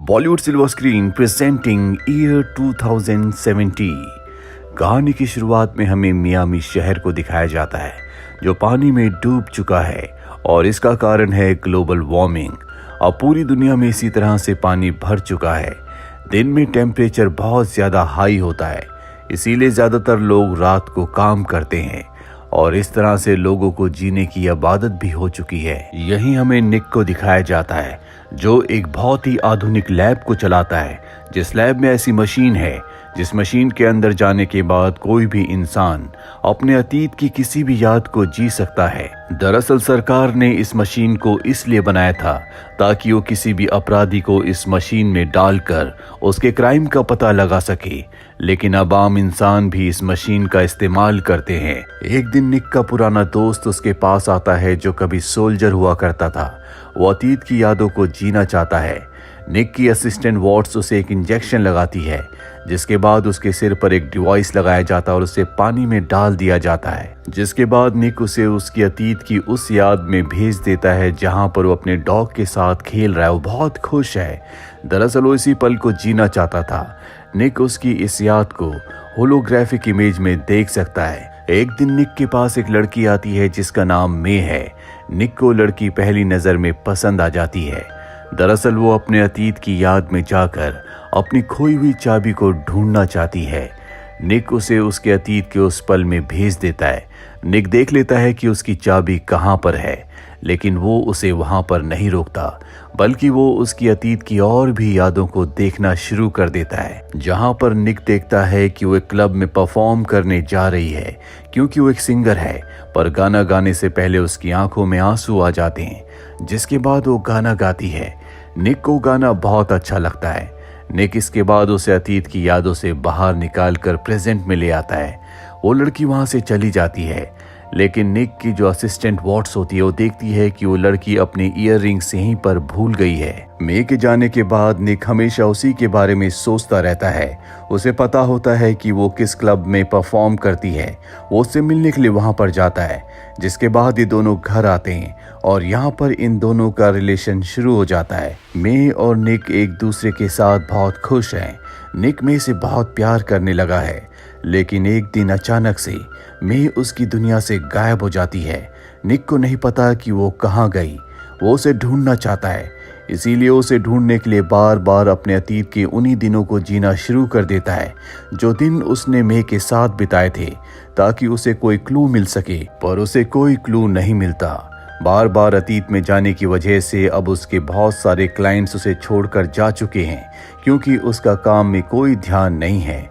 Bollywood silver screen presenting year 2070। कहानी की शुरुआत में हमें मियामी शहर को दिखाया जाता है जो पानी में डूब चुका है और इसका कारण है ग्लोबल वार्मिंग। अब पूरी दुनिया में इसी तरह से पानी भर चुका है। दिन में टेम्परेचर बहुत ज्यादा हाई होता है, इसीलिए ज्यादातर लोग रात को काम करते हैं और इस तरह से लोगों को जीने की आदत भी हो चुकी है। यही हमें निक को दिखाया जाता है जो एक बहुत ही आधुनिक लैब को चलाता है, जिस लैब में ऐसी मशीन है जिस मशीन के अंदर जाने के बाद कोई भी इंसान अपने अतीत की किसी भी याद को जी सकता है। दरअसल सरकार ने इस मशीन को इसलिए बनाया था ताकि वो किसी भी अपराधी को इस मशीन में डालकर उसके क्राइम का पता लगा सके, लेकिन अब आम इंसान भी इस मशीन का इस्तेमाल करते हैं। एक दिन निक का पुराना दोस्त उसके पास आता है जो कभी सोल्जर हुआ करता था। वो अतीत की यादों को जीना चाहता है। निक की असिस्टेंट वॉट्स उसे एक इंजेक्शन लगाती है, जिसके बाद उसके सिर पर एक डिवाइस लगाया जाता है और उसे पानी में डाल दिया जाता है, जिसके बाद निक उसे उसकी अतीत की उस याद में भेज देता है जहां पर वो अपने डॉग के साथ खेल रहा है। वो बहुत खुश है। दरअसल वो इसी पल को जीना चाहता था। निक उसकी इस याद को होलोग्राफिक इमेज में देख सकता है। एक दिन निक के पास एक लड़की आती है जिसका नाम मे है। निक को लड़की पहली नजर में पसंद आ जाती है। दरअसल वो अपने अतीत की याद में जाकर अपनी खोई हुई चाबी को ढूंढना चाहती है। निक उसे उसके अतीत के उस पल में भेज देता है। निक देख लेता है कि उसकी चाबी कहां पर है, लेकिन वो उसे वहां पर नहीं रोकता, बल्कि वो उसकी अतीत की और भी यादों को देखना शुरू कर देता है। जहां पर निक देखता है कि वो एक क्लब में परफॉर्म करने जा रही है, क्योंकि वो एक सिंगर है, पर गाना गाने से पहले उसकी आंखों में आंसू आ जाते हैं, जिसके बाद वो गाना गाती है। निक को गाना बहुत अच्छा लगता है। निक इसके बाद उसे अतीत की यादों से बाहर निकालकर प्रेजेंट में ले आता है। वो लड़की वहां से चली जाती है, लेकिन निक की जो असिस्टेंट वॉट्स होती है वो देखती है कि वो लड़की अपने ईयर रिंग्स यहीं पर भूल गई है। मे के जाने के बाद निक हमेशा उसी के बारे में सोचता रहता है। उसे पता होता है कि वो किस क्लब में परफॉर्म करती है। वो उससे मिलने के लिए वहां पर जाता है, जिसके बाद ये दोनों घर आते हैं और यहाँ पर इन दोनों का रिलेशन शुरू हो जाता है। मे और निक एक दूसरे के साथ बहुत खुश हैं। निक मे से बहुत प्यार करने लगा है, लेकिन एक दिन अचानक से मे उसकी दुनिया से गायब हो जाती है। निक को नहीं पता कि वो कहाँ गई। वो उसे ढूंढना चाहता है, इसीलिए उसे ढूंढने के लिए बार बार अपने अतीत के उन्हीं दिनों को जीना शुरू कर देता है जो दिन उसने मे के साथ बिताए थे, ताकि उसे कोई क्लू मिल सके, पर उसे कोई क्लू नहीं मिलता। बार बार अतीत में जाने की वजह से अब उसके बहुत सारे क्लाइंट्स उसे छोड़कर जा चुके हैं, क्योंकि उसका काम में कोई ध्यान नहीं है।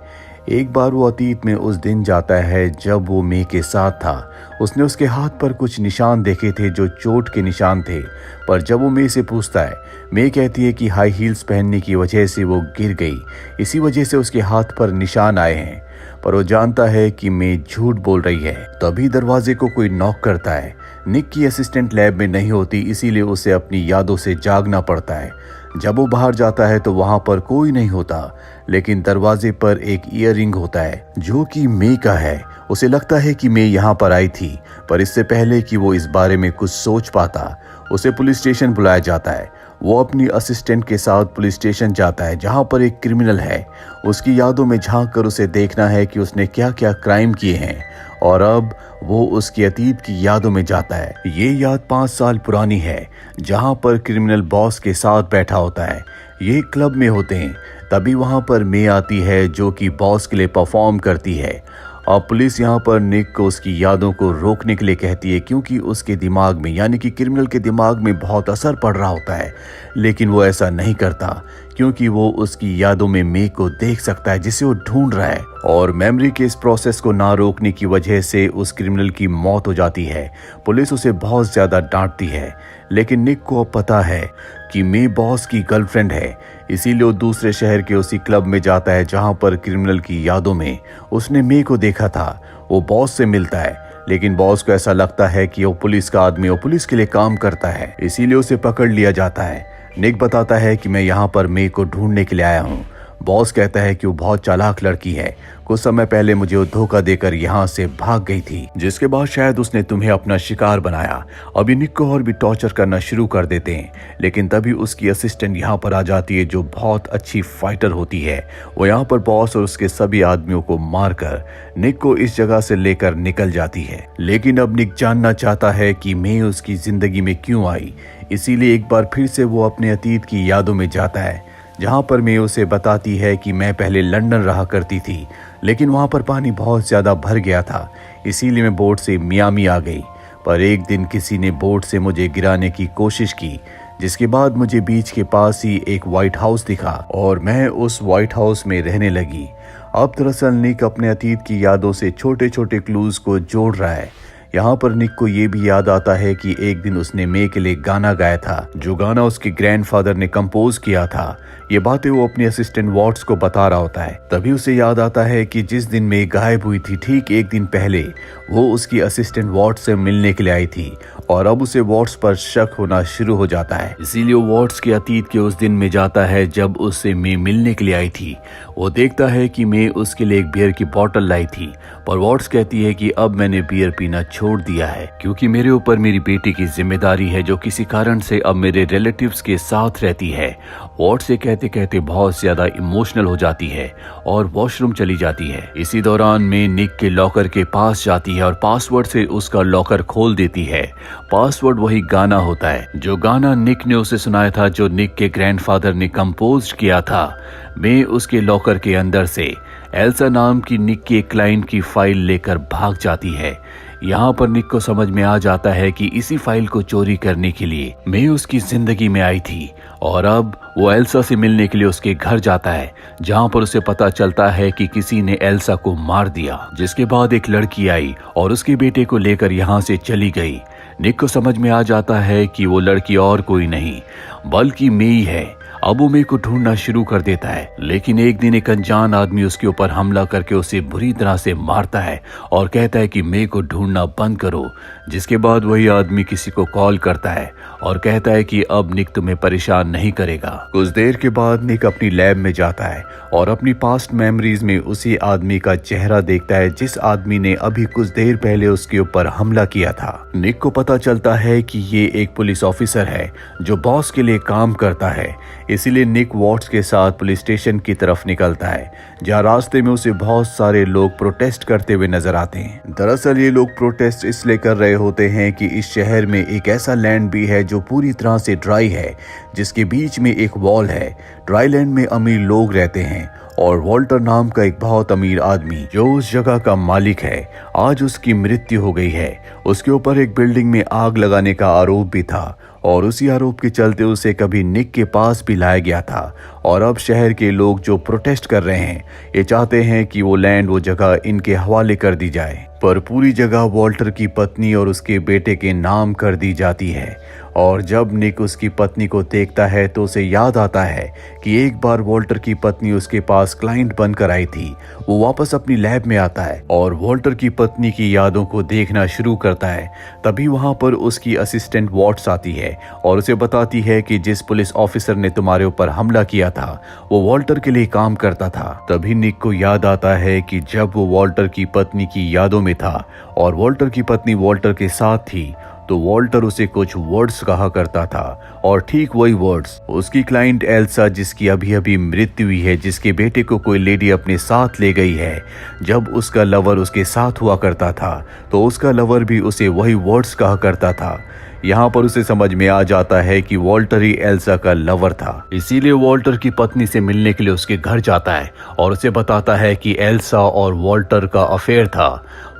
एक बार वो अतीत में उस दिन जाता है जब वो मे के साथ था। उसने उसके हाथ पर कुछ निशान देखे थे जो चोट के निशान थे, पर जब वो मे से पूछता है, मे कहती है कि हाई हील्स पहनने की वजह से वो गिर गई, इसी वजह से उसके हाथ पर निशान आए हैं। पर वो जानता है कि मे झूठ बोल रही है। तभी दरवाजे को कोई नॉक करता है। निक की असिस्टेंट लैब में नहीं होती, इसीलिए उसे अपनी यादों से जागना पड़ता है। जब वो बाहर जाता है तो वहां पर कोई नहीं होता, लेकिन दरवाजे पर एक ईयर रिंग होता है जो कि मे का है। उसे लगता है कि मे यहाँ पर आई थी, पर इससे पहले कि वो इस बारे में कुछ सोच पाता, उसे पुलिस स्टेशन बुलाया जाता है। वो अपनी असिस्टेंट के साथ पुलिस स्टेशन जाता है जहां पर एक क्रिमिनल है। उसकी यादों में झांक कर उसे देखना है कि उसने क्या क्या क्राइम किए हैं, और अब वो उसकी अतीत की यादों में जाता है। ये याद 5 साल पुरानी है, जहां पर क्रिमिनल बॉस के साथ बैठा होता है। ये क्लब में होते हैं। तभी वहां पर मे आती है जो कि बॉस के लिए परफॉर्म करती है। अब पुलिस यहाँ पर निक को उसकी यादों को रोकने के लिए कहती है, क्योंकि उसके दिमाग में, यानी कि क्रिमिनल के दिमाग में बहुत असर पड़ रहा होता है, लेकिन वो ऐसा नहीं करता, क्योंकि वो उसकी यादों में मे को देख सकता है जिसे वो ढूंढ रहा है। और मेमोरी के इस प्रोसेस को ना रोकने की वजह से उस क्रिमिनल की मौत हो जाती है। पुलिस उसे बहुत ज्यादा डांटती है, लेकिन निक को पता है कि मे बॉस की गर्लफ्रेंड है, इसीलिए वो दूसरे शहर के उसी क्लब में जाता है जहां पर क्रिमिनल की यादों में उसने मे को देखा था। वो बॉस से मिलता है, लेकिन बॉस को ऐसा लगता है कि वो पुलिस का आदमी, वो पुलिस के लिए काम करता है, इसीलिए उसे पकड़ लिया जाता है। निक बताता है कि मैं यहाँ पर मे को ढूंढने के लिए आया हूँ, बॉस कहता है कि वो बहुत चालाक लड़की है, कुछ समय पहले मुझे वो धोखा देकर यहाँ से भाग गई थी, जिसके बाद शायद उसने तुम्हें अपना शिकार बनाया। अभी निक को और भी टॉर्चर करना शुरू कर देते हैं, लेकिन तभी उसकी असिस्टेंट यहाँ पर आ जाती है जो बहुत अच्छी फाइटर होती है। वो यहाँ पर बॉस और उसके सभी आदमियों को मारकर निक को इस जगह से लेकर निकल जाती है। लेकिन अब निक जानना चाहता है कि मैं उसकी जिंदगी में क्यों आई, इसीलिए एक बार फिर से वो अपने अतीत की यादों में जाता है, जहाँ पर मैं उसे बताती है कि मैं पहले लंदन रहा करती थी, लेकिन वहाँ पर पानी बहुत ज़्यादा भर गया था, इसीलिए मैं बोट से मियामी आ गई। पर एक दिन किसी ने बोट से मुझे गिराने की कोशिश की, जिसके बाद मुझे बीच के पास ही एक व्हाइट हाउस दिखा और मैं उस व्हाइट हाउस में रहने लगी। अब दरअसल निक अपने अतीत की यादों से छोटे छोटे क्लूज को जोड़ रहा है। यहाँ पर निक को ये भी याद आता है कि एक दिन उसने मे के लिए गाना गाया था, जो गाना उसके ग्रैंडफादर ने कंपोज किया था। ये बातें वो अपने असिस्टेंट वॉट्स को बता रहा होता है। तभी उसे याद आता है कि जिस दिन मे गायब हुई थी, ठीक एक दिन पहले वो उसकी असिस्टेंट वॉट्स से मिलने के लिए आई थी और अब उसे वॉट्स पर शक होना शुरू हो जाता है। इसीलिए वो वॉट्स के अतीत के उस दिन में जाता है जब उससे मे मिलने के लिए आई थी। वो देखता है कि मे उसके लिए एक बियर की बोतल लाई थी, पर वॉट्स कहती है कि अब मैंने बियर पीना छोड़ दिया है क्योंकि मेरे ऊपर मेरी बेटी की जिम्मेदारी है, जो किसी कारण से अब मेरे रिलेटिव्स के साथ रहती है। वॉट्स से कहते कहते बहुत ज्यादा इमोशनल हो जाती है और वॉशरूम चली जाती है। इसी दौरान मे निक के लॉकर के पास जाती है और पासवर्ड से उसका लॉकर खोल देती है। पासवर्ड वही गाना होता है जो गाना निक ने उसे सुनाया था, जो निक के ग्रैंडफादर ने कंपोज किया था। मे उसके लॉकर के अंदर से एल्सा नाम की निक के क्लाइंट की फाइल लेकर भाग जाती है। यहाँ पर निक को समझ में आ जाता है कि इसी फाइल को चोरी करने के लिए मे उसकी जिंदगी में आई थी और अब वो एल्सा से मिलने के लिए उसके घर जाता है, जहाँ पर उसे पता चलता है कि किसी ने एल्सा को मार दिया। जिसके बाद एक लड़की आई और उसके बेटे को लेकर यहाँ से चली गई। निक को समझ में आ जाता है कि वो लड़की और कोई नहीं बल्कि मे ही है। अब वो मे को ढूंढना शुरू कर देता है, लेकिन एक दिन एक अनजान आदमी उसके ऊपर हमला करके उसे बुरी तरह से मारता है और कहता है कि मे को ढूंढना बंद करो। जिसके बाद वही आदमी किसी को कॉल करता है और कहता है कि अब निक तुम्हें परेशान नहीं करेगा। कुछ देर के बाद निक अपनी लैब में जाता है और अपनी पास्ट मेमोरीज में उसी आदमी का चेहरा देखता है जिस आदमी ने अभी कुछ देर पहले उसके ऊपर हमला किया था। निक को पता चलता है कि ये एक पुलिस ऑफिसर है जो बॉस के लिए काम करता है। इसीलिए निक वॉट्स के साथ पुलिस स्टेशन की तरफ निकलता है, जहाँ रास्ते में उसे बहुत सारे लोग प्रोटेस्ट करते हुए नजर आते हैं। दरअसल ये लोग प्रोटेस्ट इसलिए कर रहे होते हैं कि इस शहर में एक ऐसा लैंड भी है जो पूरी तरह से ड्राई है, जिसके बीच में एक वॉल है। ड्राई लैंड में अमीर लोग रहते हैं और वॉल्टर नाम का एक बहुत अमीर आदमी जो उस जगह का मालिक है, आज उसकी मृत्यु हो गई है। उसके ऊपर एक बिल्डिंग में आग लगाने का आरोप भी था और उसी आरोप के चलते उसे कभी निक के पास भी लाया गया था। और अब शहर के लोग जो प्रोटेस्ट कर रहे हैं, ये चाहते हैं कि वो लैंड, वो जगह इनके हवाले कर दी जाए, पर पूरी जगह वॉल्टर की पत्नी और उसके बेटे के नाम कर दी जाती है। और जब निक उसकी पत्नी को देखता है तो उसे याद आता है कि एक बार वॉल्टर की पत्नी उसके पास क्लाइंट बनकर आई थी। वो वापस अपनी लैब में आता है और वॉल्टर की पत्नी की यादों को देखना शुरू करता है। तभी वहां पर उसकी असिस्टेंट वॉट्स आती है और उसे बताती है कि जिस पुलिस ऑफिसर ने तुम्हारे ऊपर हमला किया था वो वॉल्टर के लिए काम करता था। तभी निक को याद आता है कि जब वो वॉल्टर की पत्नी की यादों में था और वॉल्टर की पत्नी वॉल्टर के साथ थी, तो वॉल्टर उसे कुछ वर्ड्स कहा करता था और ठीक वही वर्ड्स उसकी क्लाइंट एल्सा, जिसकी अभी अभी मृत्यु हुई है, जिसके बेटे को कोई लेडी अपने साथ ले गई है, जब उसका लवर उसके साथ हुआ करता था तो उसका लवर भी उसे वही वर्ड्स कहा करता था। यहाँ पर उसे समझ में आ जाता है कि वॉल्टर ही एल्सा का लवर था। इसीलिए वॉल्टर की पत्नी से मिलने के लिए उसके घर जाता है और उसे बताता है कि एल्सा और वॉल्टर का अफेयर था।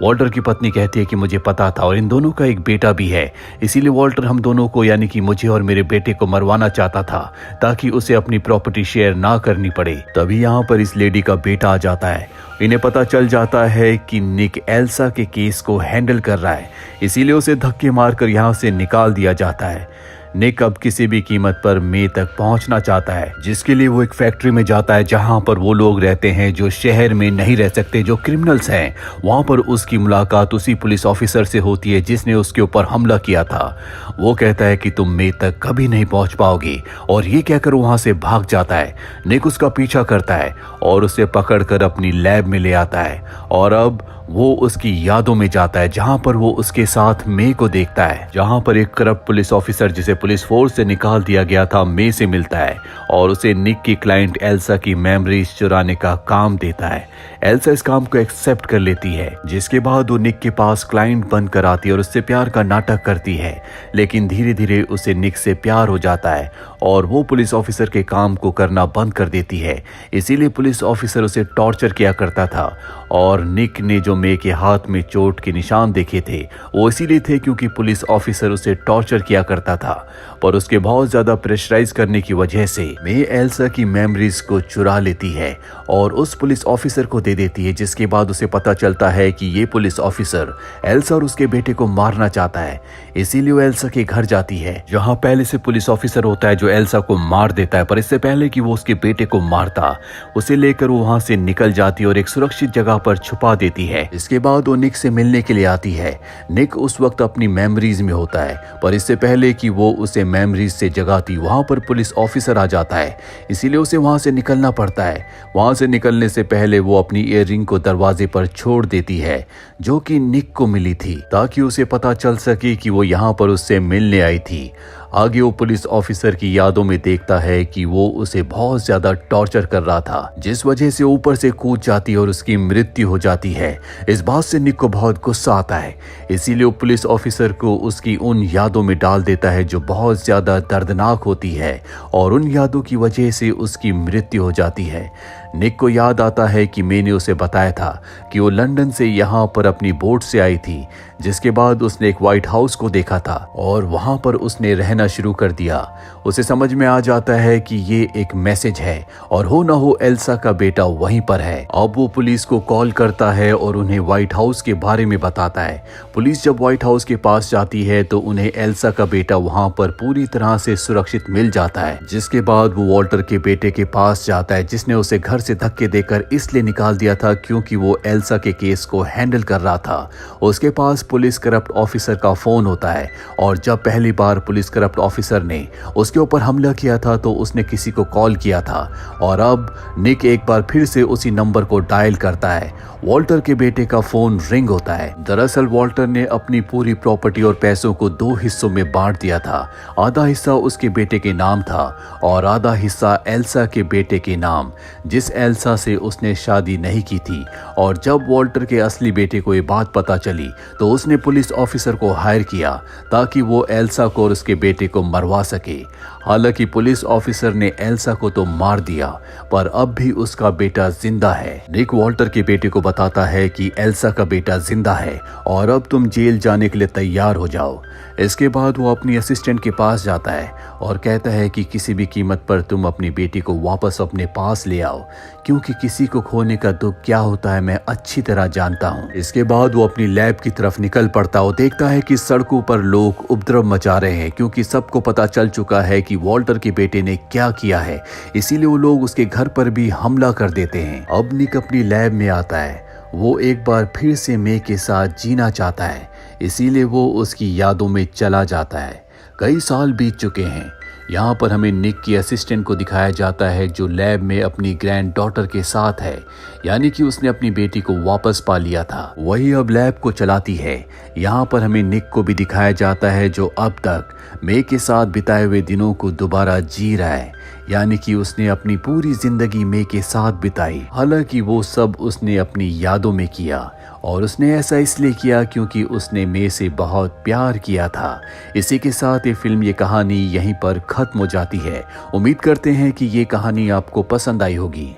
वॉल्टर की पत्नी कहती है कि मुझे पता था और इन दोनों का एक बेटा भी है, इसीलिए वॉल्टर हम दोनों को, यानी कि मुझे और मेरे बेटे को मरवाना चाहता था ताकि उसे अपनी प्रॉपर्टी शेयर ना करनी पड़े। तभी यहाँ पर इस लेडी का बेटा आ जाता है। इन्हें पता चल जाता है कि निक एल्सा के केस को हैंडल कर रहा है, इसीलिए उसे धक्के मारकर यहाँ से निकाल दिया जाता है। निक अब किसी भी कीमत पर मे तक पहुंचना चाहता है, जिसके लिए वो एक फैक्ट्री में जाता है जहां पर वो लोग रहते हैं जो शहर में नहीं रह सकते, जो क्रिमिनल्स हैं। वहां पर उसकी मुलाकात उसी पुलिस ऑफिसर से होती है जिसने उसके ऊपर हमला किया था। वो कहता है कि तुम मे तक कभी नहीं पहुंच पाओगे, और ये कहकर वहां से भाग जाता है। निक उसका पीछा करता है और उसे पकड़कर अपनी लैब में ले आता है, और अब वो उसकी यादों में जाता है जहां पर वो उसके साथ मे को देखता है, जहां पर एक करप्ट पुलिस ऑफिसर जिसे पुलिस फोर्स से निकाल दिया गया था मे से मिलता है और उसे निक की क्लाइंट एल्सा की मेमोरीज चुराने का काम देता है। एल्सा इस काम को एक्सेप्ट कर लेती है, जिसके बाद वो निक के पास क्लाइंट बनकर आती है और उससे प्यार का नाटक करती है। लेकिन धीरे धीरे उसे निक से प्यार हो जाता है और वो पुलिस ऑफिसर के काम को करना बंद कर देती है। इसीलिए पुलिस ऑफिसर उसे टॉर्चर किया करता था, और निक ने जो मे के हाथ में चोट के निशान देखे थे वो इसीलिए थे क्योंकि पुलिस ऑफिसर उसे टॉर्चर किया करता था। पर उसके बहुत ज्यादा प्रेशराइज करने की वजह से मे एल्सा की मेमोरीज को चुरा लेती है और उस पुलिस ऑफिसर को दे देती है, जिसके बाद उसे पता चलता है कि ये पुलिस ऑफिसर एल्सा और उसके बेटे को मारना चाहता है। इसीलिए वो एल्सा के घर जाती है, जहां पहले से पुलिस ऑफिसर होता है जो एल्सा को मार देता है। पर इससे पहले कि वो उसके बेटे को मारता, उसे लेकर वो वहां से निकल जाती है और एक सुरक्षित जगह पर छुपा देती है। इसके बाद वो निक से मिलने के लिए आती है। निक उस वक्त अपनी मेमोरीज में होता है, पर इससे पहले कि वो उसे मेमोरीज से जगाती, वहां पर पुलिस ऑफिसर आ जाता है। इसीलिए उसे वहां से निकलना पड़ता है। वहां से निकलने से पहले वो अपनी ईयररिंग को दरवाजे पर छोड़ देती है, जो कि निक को मिली थी, ताकि उसे पता चल सके कि वो यहाँ पर उससे मिलने आई थी। आगे वो पुलिस ऑफिसर की यादों में देखता है कि वो उसे बहुत ज्यादा टॉर्चर कर रहा था, जिस वजह से ऊपर से कूद जाती है और उसकी मृत्यु हो जाती है। इस बात से निक को बहुत गुस्सा आता है, इसीलिए वो पुलिस ऑफिसर को उसकी उन यादों में डाल देता है जो बहुत ज्यादा दर्दनाक होती है, और उन यादों की वजह से उसकी मृत्यु हो जाती है। निक को याद आता है कि मैंने उसे बताया था कि वो लंदन से यहाँ पर अपनी बोट से आई थी, जिसके बाद उसने एक व्हाइट हाउस को देखा था और वहां पर उसने रहना शुरू कर दिया। उसे समझ में आ जाता है कि ये एक मैसेज है और हो ना हो एल्सा का बेटा वहीं पर है। अब वो पुलिस को कॉल करता है और उन्हें व्हाइट हाउस के बारे में बताता है। पुलिस जब व्हाइट हाउस के पास जाती है तो उन्हें एल्सा का बेटा वहां पर पूरी तरह से सुरक्षित मिल जाता है, जिसके बाद वो वॉल्टर के बेटे के पास जाता है, जिसने उसे घर से धक्के देकर इसलिए निकाल दिया था क्योंकि वो एल्सा के केस को हैंडल कर रहा था। उसके पास पुलिस करप्ट ऑफिसर का फोन होता है, और जब पहली बार पुलिस करप्ट ऑफिसर ने उसके ऊपर हमला किया था तो उसने किसी को कॉल किया था, और अब निक एक बार फिर से उसी नंबर को डायल करता है। वॉल्टर के बेटे का फोन रिंग होता है। दरअसल वॉल्टर ने अपनी पूरी प्रॉपर्टी और पैसों को 2 हिस्सों में बांट दिया था। आधा हिस्सा उसके बेटे के नाम था और आधा हिस्सा एल्सा के बेटे के नाम, जिस एल्सा से उसने शादी नहीं की थी। और जब वॉल्टर के असली बेटे को ये बात पता चली तो उसने पुलिस ऑफिसर को हायर किया ताकि वो एल्सा को और उसके बेटे को मरवा सके। हालांकि पुलिस ऑफिसर ने एल्सा को तो मार दिया, पर अब भी उसका बेटा जिंदा है। निक वॉल्टर के बेटे को बताता है कि एल्सा का बेटा जिंदा है और अब तुम जेल जाने के लिए तैयार हो जाओ। इसके बाद वो अपनी असिस्टेंट के पास जाता है और कहता है कि किसी भी कीमत पर तुम अपनी बेटी को वापस अपने पास ले आओ, क्योंकि किसी को खोने का दुख क्या होता है मैं अच्छी तरह जानता हूँ। इसके बाद वो अपनी लैब की तरफ निकल पड़ता और देखता है कि सड़कों पर लोग उपद्रव मचा रहे हैं, क्योंकि सबको पता चल चुका है कि वॉल्टर के बेटे ने क्या किया है। इसीलिए वो लोग उसके घर पर भी हमला कर देते हैं। अब निक अपनी लैब में आता है। वो एक बार फिर से मे के साथ जीना चाहता है, इसीलिए वो उसकी यादों में चला जाता है। कई साल बीत चुके हैं। यहाँ पर हमें निक की असिस्टेंट को दिखाया जाता है जो लैब में अपनी ग्रैंड डॉटर के साथ है, यानी कि उसने अपनी बेटी को वापस पा लिया था। वही अब लैब को चलाती है। यहाँ पर हमें निक को भी दिखाया जाता है जो अब तक मे के साथ बिताए हुए दिनों को दोबारा जी रहा है, यानी कि उसने अपनी पूरी जिंदगी मे के साथ बिताई। हालांकि वो सब उसने अपनी यादों में किया, और उसने ऐसा इसलिए किया क्योंकि उसने मे से बहुत प्यार किया था। इसी के साथ ये फिल्म, ये कहानी यहीं पर खत्म हो जाती है। उम्मीद करते हैं कि ये कहानी आपको पसंद आई होगी।